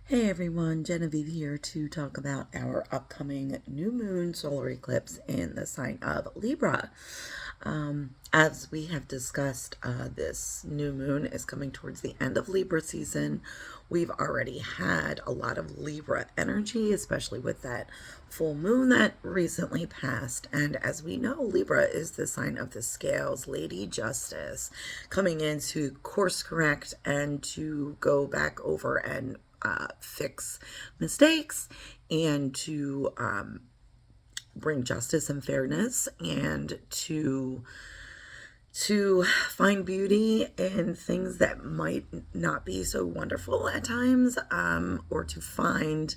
Hey everyone, Genevieve here to talk about our upcoming new moon solar eclipse in the sign of Libra. As we have discussed, this new moon is coming towards the end of Libra season. We've already had a lot of Libra energy, especially with that full moon that recently passed. And as we know, Libra is the sign of the scales, Lady Justice, coming in to course correct and to go back over and fix mistakes and to bring justice and fairness and to find beauty in things that might not be so wonderful at times, or to find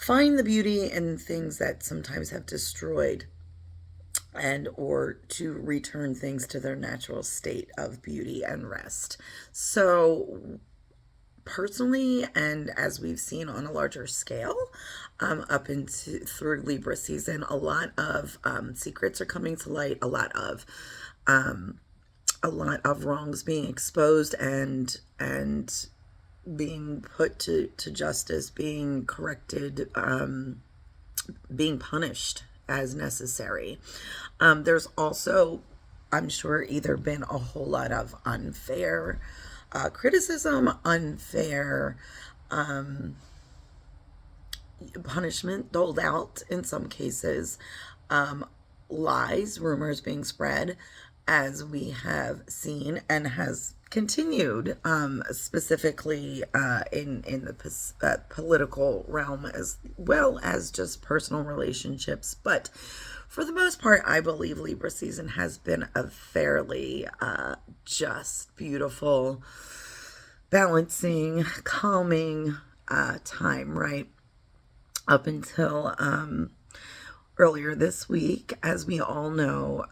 the beauty in things that sometimes have destroyed, and or to return things to their natural state of beauty and rest. So personally, and as we've seen on a larger scale, up into through Libra season, a lot of secrets are coming to light, um, a lot of wrongs being exposed and being put to justice, being corrected, being punished as necessary. There's also, I'm sure, either been a whole lot of unfair criticism, unfair punishment doled out in some cases, lies, rumors being spread, as we have seen and has continued, specifically in the political realm, as well as just personal relationships. But for the most part, I believe Libra season has been a fairly just, beautiful, balancing, calming time, right? Up until earlier this week, as we all know,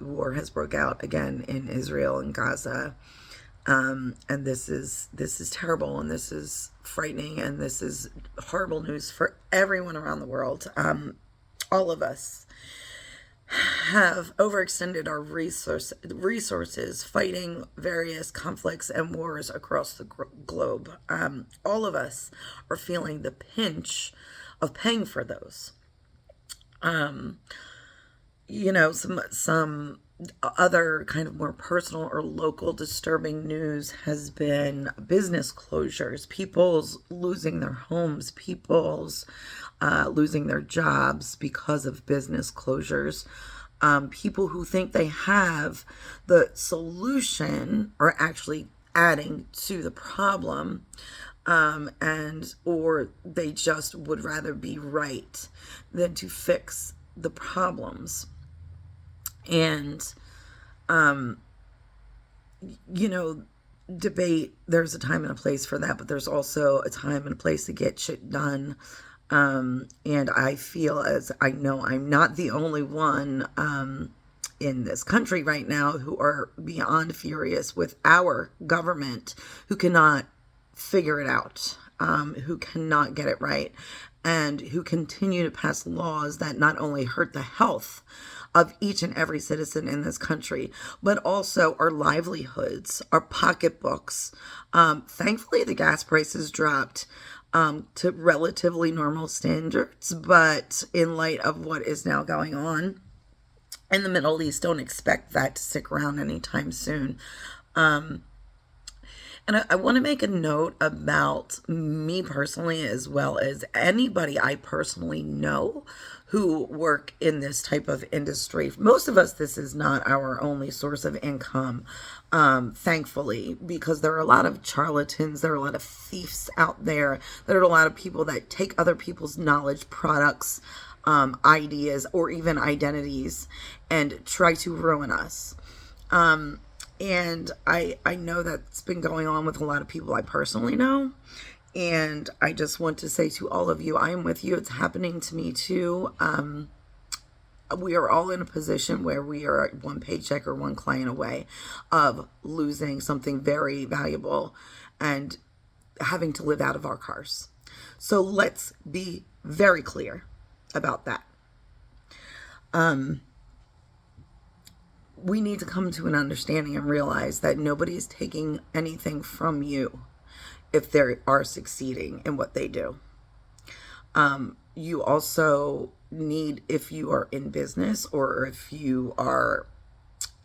war has broke out again in Israel and Gaza, and this is terrible, and this is frightening, and this is horrible news for everyone around the world. All of us have overextended our resources fighting various conflicts and wars across the globe. All of us are feeling the pinch of paying for those. Some other kind of more personal or local disturbing news has been business closures, people's losing their homes, people's losing their jobs because of business closures. People who think they have the solution are actually adding to the problem, and or they just would rather be right than to fix the problems. And you know, debate, there's a time and a place for that, but there's also a time and a place to get shit done. And I feel, as I know I'm not the only one in this country right now who are beyond furious with our government, who cannot figure it out, who cannot get it right, and who continue to pass laws that not only hurt the health of each and every citizen in this country, but also our livelihoods, our pocketbooks. Thankfully, the gas prices dropped to relatively normal standards, but in light of what is now going on in the Middle East, don't expect that to stick around anytime soon. And I want to make a note about me personally, as well as anybody I personally know who work in this type of industry. Most of us, this is not our only source of income, thankfully, because there are a lot of charlatans, there are a lot of thieves out there, there are a lot of people that take other people's knowledge, products, ideas, or even identities and try to ruin us. And I know that's been going on with a lot of people I personally know. And I just want to say to all of you, I am with you. It's happening to me too. We are all in a position where we are one paycheck or one client away of losing something very valuable and having to live out of our cars. So let's be very clear about that. We need to come to an understanding and realize that nobody is taking anything from you. if they are succeeding in what they do. You also need, if you are in business, or if you are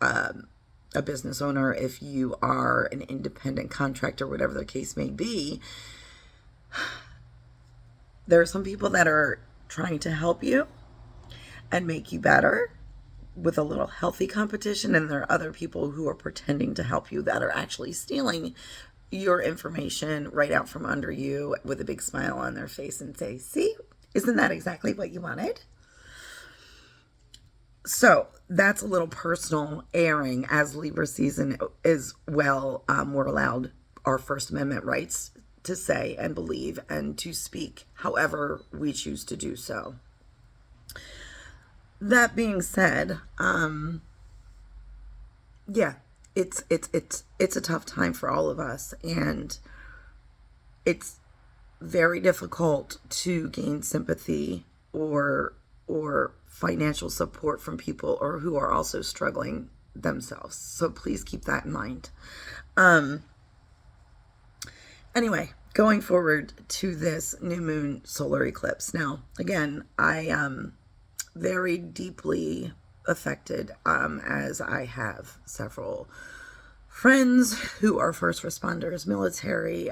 a business owner, if you are an independent contractor, whatever the case may be, there are some people that are trying to help you and make you better with a little healthy competition, and there are other people who are pretending to help you that are actually stealing your information right out from under you with a big smile on their face and say, see, isn't that exactly what you wanted? So that's a little personal airing. As Libra season is well, we're allowed our First Amendment rights to say and believe and to speak however we choose to do so. That being said, yeah, it's a tough time for all of us, and it's very difficult to gain sympathy or financial support from people or who are also struggling themselves. So please keep that in mind. Anyway, going forward to this new moon solar eclipse. Now, again, I am very deeply affected, as I have several friends who are first responders, military.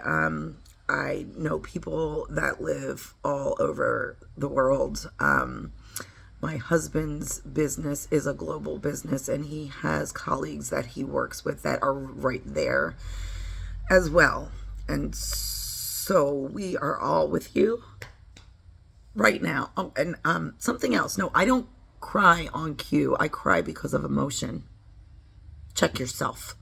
I know people that live all over the world. My husband's business is a global business, and he has colleagues that he works with that are right there as well. And so we are all with you right now. Oh, and something else. No, I don't cry on cue. I cry because of emotion. Check yourself.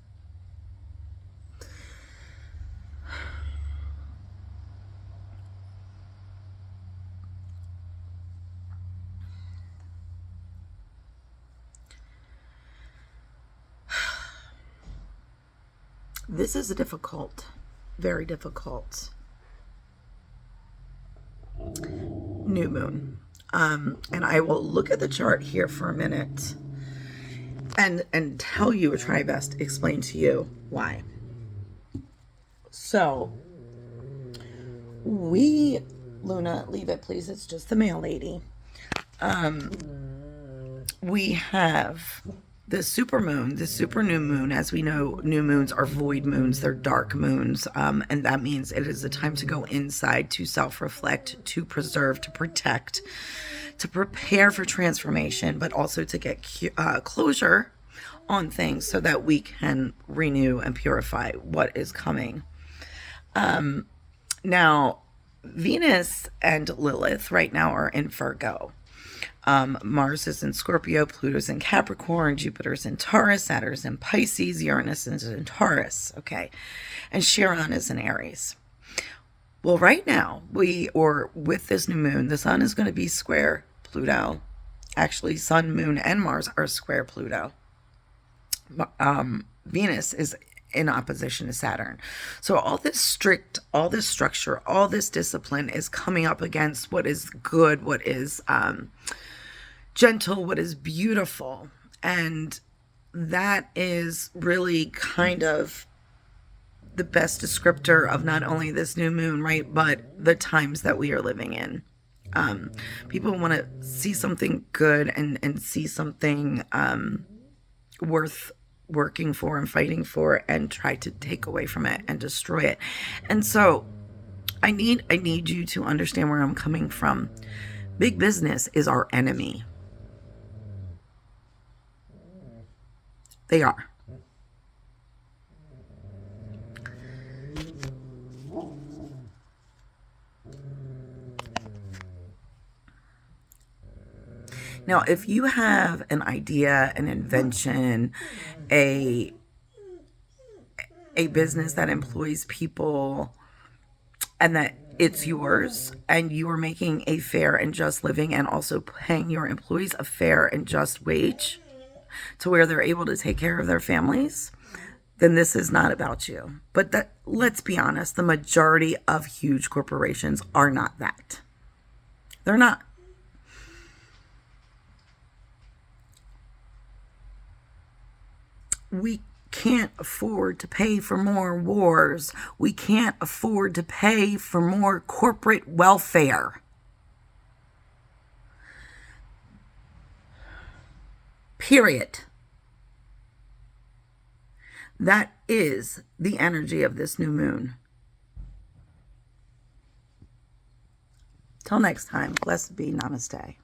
This is a difficult, very difficult new moon. And I will look at the chart here for a minute and tell you, or try best to explain to you why. So Luna, leave it please, it's just the mail lady. We have the super moon, the super new moon. As we know, new moons are void moons, they're dark moons, and that means it is a time to go inside, to self-reflect, to preserve, to protect, to prepare for transformation, but also to get closure on things so that we can renew and purify what is coming. Now, Venus and Lilith right now are in Virgo. Mars is in Scorpio, Pluto's in Capricorn, Jupiter's in Taurus, Saturn's in Pisces, Uranus is in Taurus, okay, and Chiron is in Aries. Well, right now, with this new moon, the sun is going to be square Pluto. Actually, sun, moon, and Mars are square Pluto. Venus is in opposition to Saturn. So all this structure, all this discipline is coming up against what is good, what is gentle, what is beautiful. And that is really kind of the best descriptor of not only this new moon, right, but the times that we are living in. People want to see something good and see something worth working for and fighting for, and try to take away from it and destroy it. And so I need you to understand where I'm coming from. Big business is our enemy. They are. Now, if you have an idea, an invention, a business that employs people, and that it's yours, and you are making a fair and just living and also paying your employees a fair and just wage to where they're able to take care of their families, then this is not about you. But let's be honest, the majority of huge corporations are not that. They're not. We can't afford to pay for more wars. We can't afford to pay for more corporate welfare. Period. That is the energy of this new moon. Till next time, blessed be, namaste.